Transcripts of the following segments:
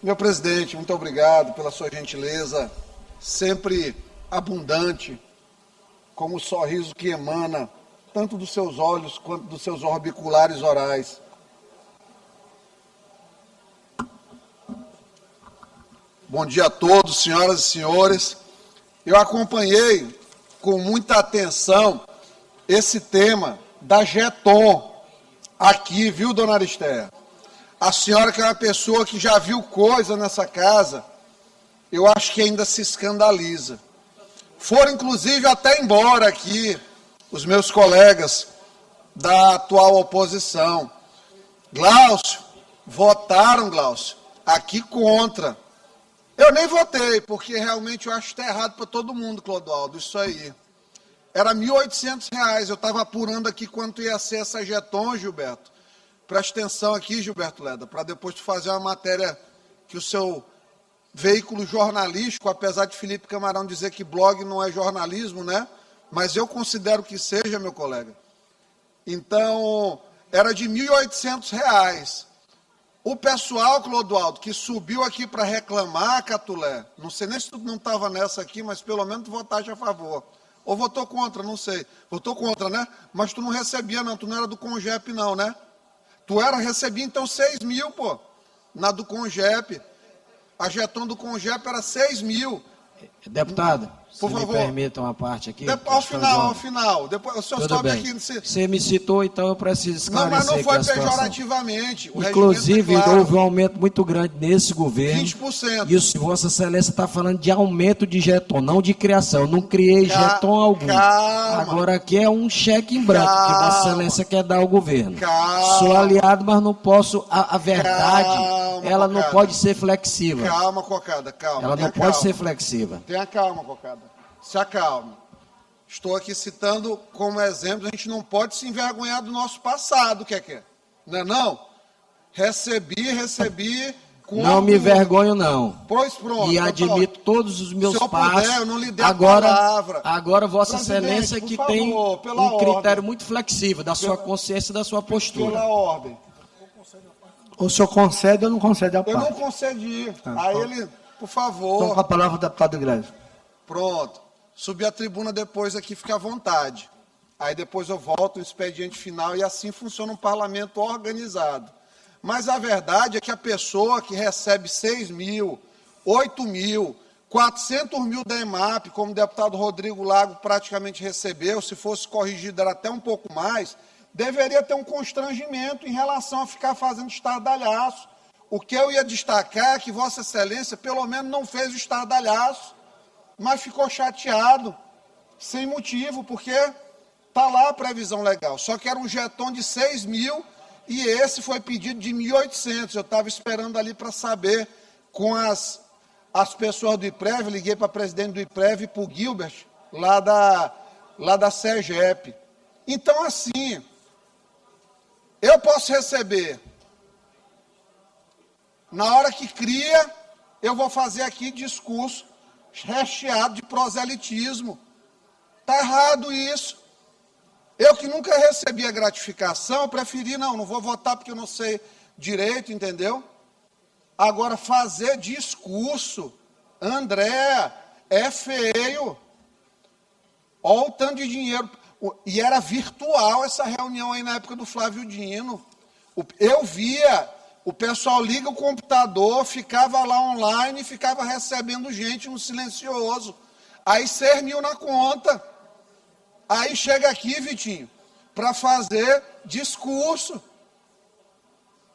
Meu presidente, muito obrigado pela sua gentileza, sempre abundante, como o sorriso que emana tanto dos seus olhos quanto dos seus orbiculares orais. Bom dia a todos, senhoras e senhores. Eu acompanhei com muita atenção esse tema da Geton aqui, viu, dona Aristéia? A senhora que é uma pessoa que já viu coisa nessa casa, eu acho que ainda se escandaliza. Foram, inclusive, até embora aqui os meus colegas da atual oposição. Glaucio, votaram, Glaucio, aqui contra. Eu nem votei, porque realmente eu acho que está errado para todo mundo, Clodoaldo, isso aí. Era R$ 1.800, eu estava apurando aqui quanto ia ser essa Geton, Gilberto. Presta atenção aqui, Gilberto Leda, para depois tu fazer uma matéria que o seu veículo jornalístico, apesar de Felipe Camarão dizer que blog não é jornalismo, né? Mas eu considero que seja, meu colega. Então, era de R$ 1.800. O pessoal, Clodoaldo, que subiu aqui para reclamar, Catulé, não sei nem se tu não estava nessa aqui, mas pelo menos tu votaste a favor. Ou votou contra, não sei. Votou contra, né? Mas tu não recebia, não. Tu não era do Congep, não, né? Tu recebia, então, 6 mil, pô. Na do Congep. A Geton do Congep era 6 mil. Deputado, por se favor, me permita uma parte aqui. Ao final. Depois, o senhor Tudo sobe bem. aqui. Você me citou, então eu preciso esclarecer. Não, mas não foi aqui a situação. pejorativamente. O Inclusive, regimento é claro. houve um aumento muito grande nesse governo. 20%. E o Vossa Excelência está falando de aumento de Geton, não de criação. Eu não criei Geton algum. Calma. Agora aqui é um cheque em branco que Vossa Excelência quer dar ao governo. Calma. Sou aliado, mas não posso. A verdade, ela não Cocada. pode ser flexível. Calma, Cocada, calma. Ela não pode ser flexível. Tenha calma, Cocada. Se acalme. Estou aqui citando como exemplo, a gente não pode se envergonhar do nosso passado, que? Não é não? Recebi com Não me envergonho, não. Pois pronto. E admito todos os meus passos. Se eu puder, eu não lhe dei a palavra. Agora, Vossa Presidente, Excelência por que favor, tem pela um critério ordem. muito flexível da sua consciência e da sua postura. Pela ordem. O senhor concede ou não concede a Eu não parte? concedi. Tá, Aí então. ele, por favor. Então, com a palavra o deputado Greve. Pronto. Subir a tribuna depois aqui, fica à vontade. Aí depois eu volto no expediente final e assim funciona um parlamento organizado. Mas a verdade é que a pessoa que recebe 6 mil, 8 mil, 400 mil da EMAP, como o deputado Rodrigo Lago praticamente recebeu, se fosse corrigido era até um pouco mais, deveria ter um constrangimento em relação a ficar fazendo estardalhaço. O que eu ia destacar é que Vossa Excelência pelo menos não fez o estardalhaço, mas ficou chateado, sem motivo, porque está lá a previsão legal. Só que era um Geton de 6 mil e esse foi pedido de 1.800. Eu estava esperando ali para saber com as pessoas do IPREV, liguei para a presidente do IPREV e para o Gilbert, lá da CEGEP. Então, assim, eu posso receber. Na hora que cria, eu vou fazer aqui discurso recheado de proselitismo. Está errado isso. Eu que nunca recebi a gratificação, eu preferi, não vou votar porque eu não sei direito, entendeu? Agora, fazer discurso, André, é feio. Olha o tanto de dinheiro. E era virtual essa reunião aí na época do Flávio Dino. Eu via, o pessoal liga o computador, ficava lá online e ficava recebendo gente no silencioso. Aí 6 mil na conta. Aí chega aqui, Vitinho, para fazer discurso.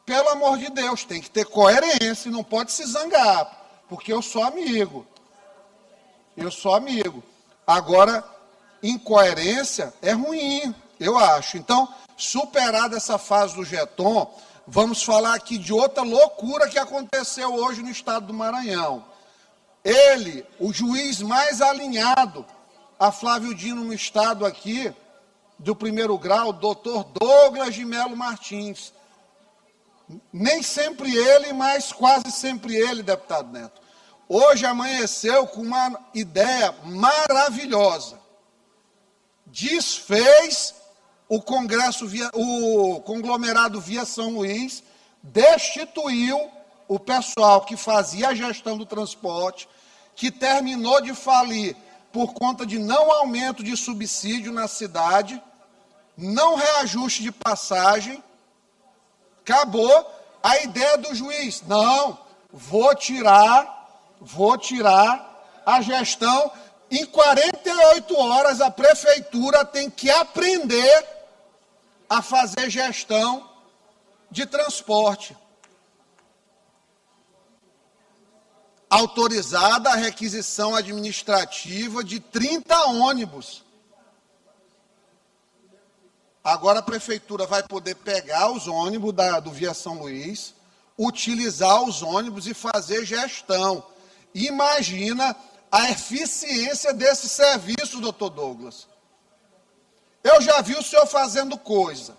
Pelo amor de Deus, tem que ter coerência, não pode se zangar, porque eu sou amigo. Eu sou amigo. Agora, incoerência é ruim, eu acho. Então, superada essa fase do Geton, vamos falar aqui de outra loucura que aconteceu hoje no estado do Maranhão. Ele, o juiz mais alinhado a Flávio Dino no estado aqui, do primeiro grau, doutor Douglas de Melo Martins. Nem sempre ele, mas quase sempre ele, deputado Neto. Hoje amanheceu com uma ideia maravilhosa. Desfez o conglomerado via São Luís, destituiu o pessoal que fazia a gestão do transporte, que terminou de falir por conta de não aumento de subsídio na cidade, não reajuste de passagem. Acabou a ideia do juiz. Não, vou tirar a gestão. Em 48 horas a prefeitura tem que aprender a fazer gestão de transporte. Autorizada a requisição administrativa de 30 ônibus. Agora a prefeitura vai poder pegar os ônibus do Via São Luís, utilizar os ônibus e fazer gestão. Imagina a eficiência desse serviço, doutor Douglas. Eu já vi o senhor fazendo coisa,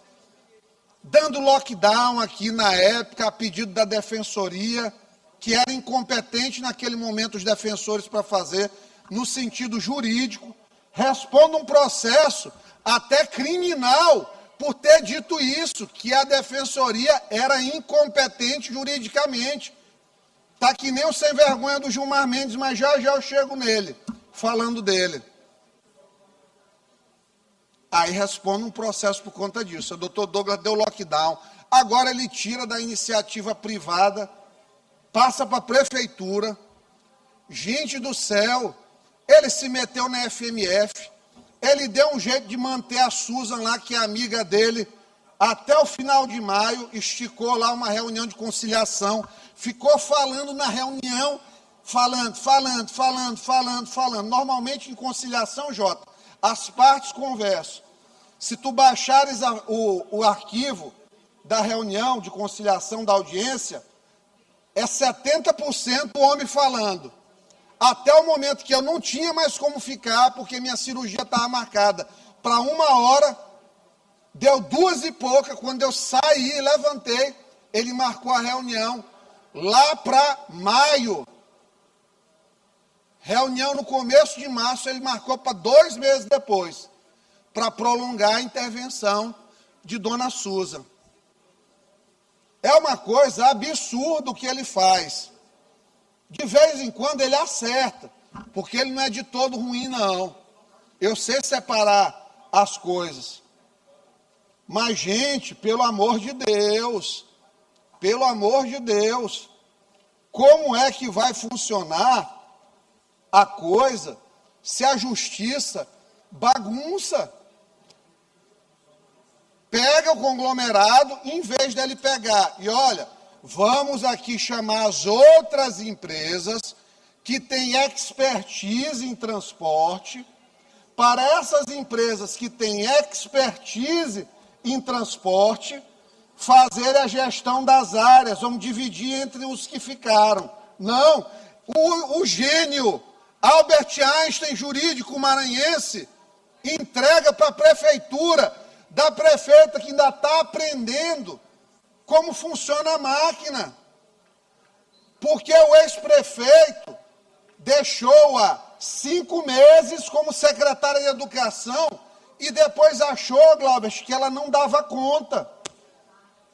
dando lockdown aqui na época, a pedido da defensoria, que era incompetente naquele momento os defensores para fazer, no sentido jurídico, responda um processo até criminal por ter dito isso, que a defensoria era incompetente juridicamente. Está que nem o sem vergonha do Gilmar Mendes, mas já eu chego nele, falando dele. Aí responde um processo por conta disso. O doutor Douglas deu lockdown, agora ele tira da iniciativa privada, passa para a prefeitura. Gente do céu, ele se meteu na FMF, ele deu um jeito de manter a Susan lá, que é amiga dele, até o final de maio, esticou lá uma reunião de conciliação, ficou falando na reunião, falando. Normalmente em conciliação, Jota, as partes conversam. Se tu baixares o arquivo da reunião de conciliação da audiência, é 70% o homem falando. Até o momento que eu não tinha mais como ficar, porque minha cirurgia estava marcada para 1h, deu 2h pouca, quando eu saí e levantei, ele marcou a reunião lá para maio. Reunião no começo de março, ele marcou para 2 meses depois, para prolongar a intervenção de Dona Susan. É uma coisa absurda o que ele faz. De vez em quando ele acerta, porque ele não é de todo ruim, não. Eu sei separar as coisas. Mas, gente, pelo amor de Deus, como é que vai funcionar a coisa se a justiça bagunça? Pega o conglomerado, em vez dele pegar, e olha, vamos aqui chamar as outras empresas que têm expertise em transporte. Para essas empresas que têm expertise em transporte, fazer a gestão das áreas, vamos dividir entre os que ficaram. Não, o gênio Albert Einstein, jurídico maranhense, entrega para a prefeitura, da prefeita que ainda está aprendendo como funciona a máquina. Porque o ex-prefeito deixou-a 5 meses como secretária de Educação e depois achou, Glauber, que ela não dava conta.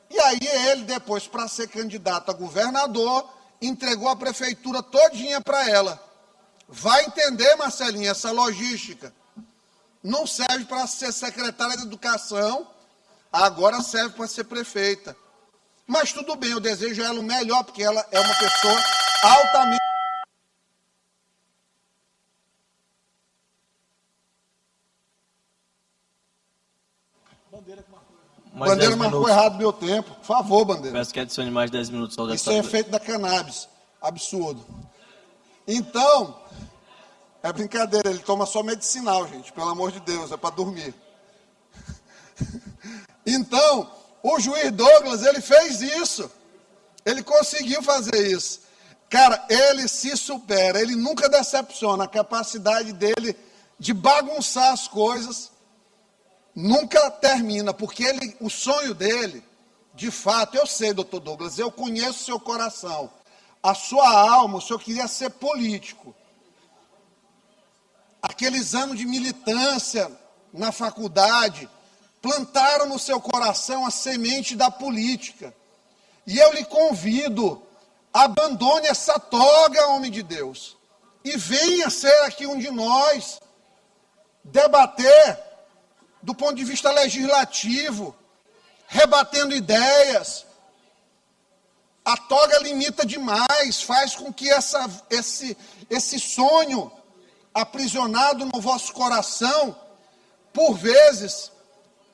E aí ele, depois, para ser candidato a governador, entregou a prefeitura todinha para ela. Vai entender, Marcelinha, essa logística. Não serve para ser secretária de Educação, agora serve para ser prefeita. Mas tudo bem, eu desejo a ela o melhor, porque ela é uma pessoa altamente... Bandeira marcou errado meu tempo. Por favor, Bandeira. Peço que adicione mais 10 minutos ao Isso é efeito da cannabis. Absurdo. Então, é brincadeira, ele toma só medicinal, gente. Pelo amor de Deus, é para dormir. Então, o juiz Douglas, ele fez isso. Ele conseguiu fazer isso. Cara, ele se supera, ele nunca decepciona. A capacidade dele de bagunçar as coisas nunca termina, porque o sonho dele, de fato, eu sei, doutor Douglas, eu conheço seu coração, a sua alma, o senhor queria ser político. Aqueles anos de militância na faculdade plantaram no seu coração a semente da política. E eu lhe convido Abandone essa toga, homem de Deus, e venha ser aqui um de nós, debater do ponto de vista legislativo, rebatendo ideias. A toga limita demais, faz com que esse sonho aprisionado no vosso coração, por vezes,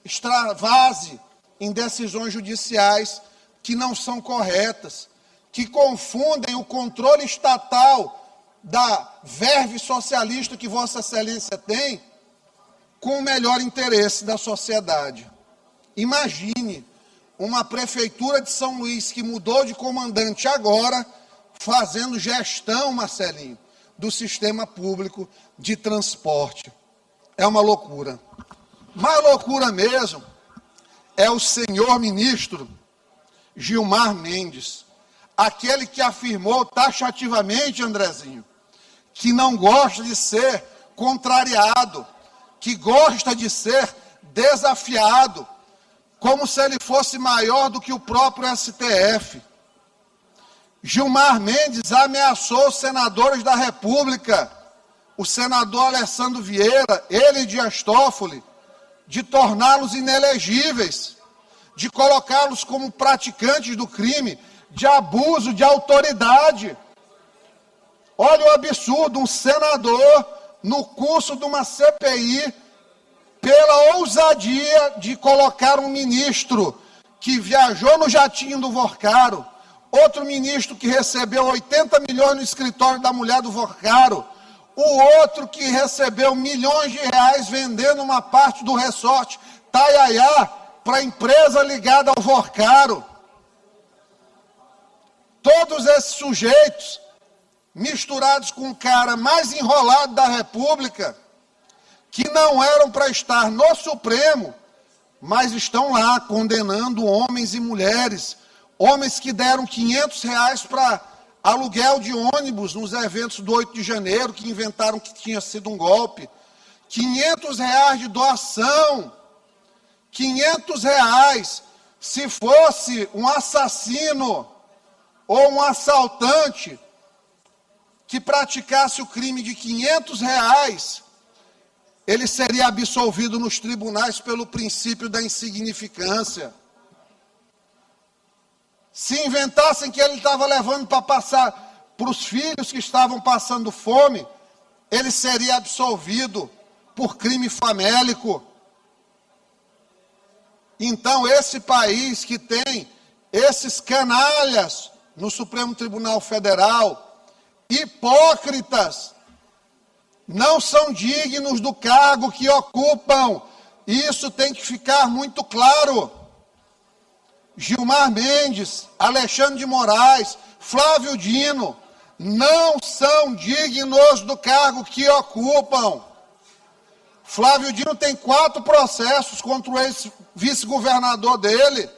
extravase em decisões judiciais que não são corretas, que confundem o controle estatal da verve socialista que Vossa Excelência tem com o melhor interesse da sociedade. Imagine uma prefeitura de São Luís que mudou de comandante agora, fazendo gestão, Marcelinho, do sistema público de transporte. É uma loucura. Mais loucura mesmo é o senhor ministro Gilmar Mendes, aquele que afirmou taxativamente, Andrezinho, que não gosta de ser contrariado, que gosta de ser desafiado, como se ele fosse maior do que o próprio STF. Gilmar Mendes ameaçou os senadores da República, o senador Alessandro Vieira, ele e Dias Toffoli, de torná-los inelegíveis, de colocá-los como praticantes do crime de abuso de autoridade. Olha o absurdo, um senador, no curso de uma CPI, pela ousadia de colocar um ministro que viajou no jatinho do Vorcaro, outro ministro que recebeu 80 milhões no escritório da mulher do Vorcaro, o outro que recebeu milhões de reais vendendo uma parte do resort Taiaiá para a empresa ligada ao Vorcaro. Todos esses sujeitos, misturados com o cara mais enrolado da República, que não eram para estar no Supremo, mas estão lá condenando homens e mulheres, homens que deram R$500 para aluguel de ônibus nos eventos do 8 de janeiro, que inventaram que tinha sido um golpe, R$500 de doação, R$500, se fosse um assassino ou um assaltante que praticasse o crime de R$500, ele seria absolvido nos tribunais pelo princípio da insignificância. Se inventassem que ele estava levando para passar para os filhos que estavam passando fome, ele seria absolvido por crime famélico. Então, esse país que tem esses canalhas no Supremo Tribunal Federal, hipócritas, não são dignos do cargo que ocupam. Isso tem que ficar muito claro. Gilmar Mendes, Alexandre de Moraes, Flávio Dino, não são dignos do cargo que ocupam. Flávio Dino tem 4 processos contra o ex-vice-governador dele,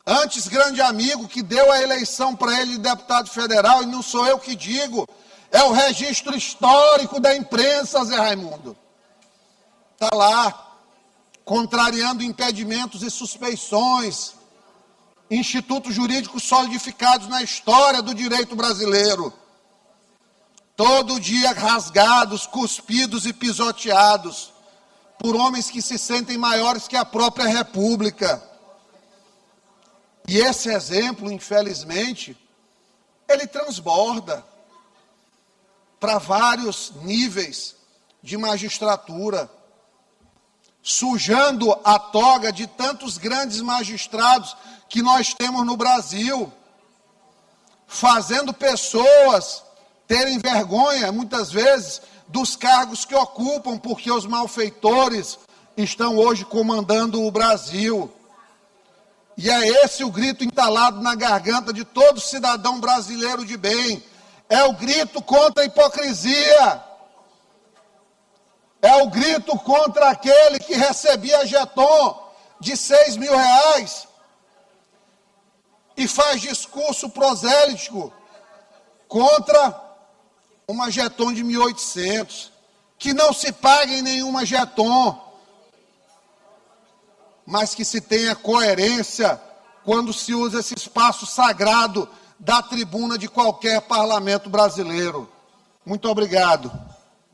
antes grande amigo, que deu a eleição para ele de deputado federal, e não sou eu que digo, é o registro histórico da imprensa, Zé Raimundo. Está lá, contrariando impedimentos e suspeições, institutos jurídicos solidificados na história do direito brasileiro. Todo dia rasgados, cuspidos e pisoteados por homens que se sentem maiores que a própria República. E esse exemplo, infelizmente, ele transborda para vários níveis de magistratura, sujando a toga de tantos grandes magistrados que nós temos no Brasil, fazendo pessoas terem vergonha, muitas vezes, dos cargos que ocupam, porque os malfeitores estão hoje comandando o Brasil. E é esse o grito entalado na garganta de todo cidadão brasileiro de bem. É o grito contra a hipocrisia. É o grito contra aquele que recebia jeton de R$6.000 e faz discurso prosélitico contra uma jeton de 1.800. Que não se pague nenhuma jeton, mas que se tenha coerência quando se usa esse espaço sagrado da tribuna de qualquer parlamento brasileiro. Muito obrigado.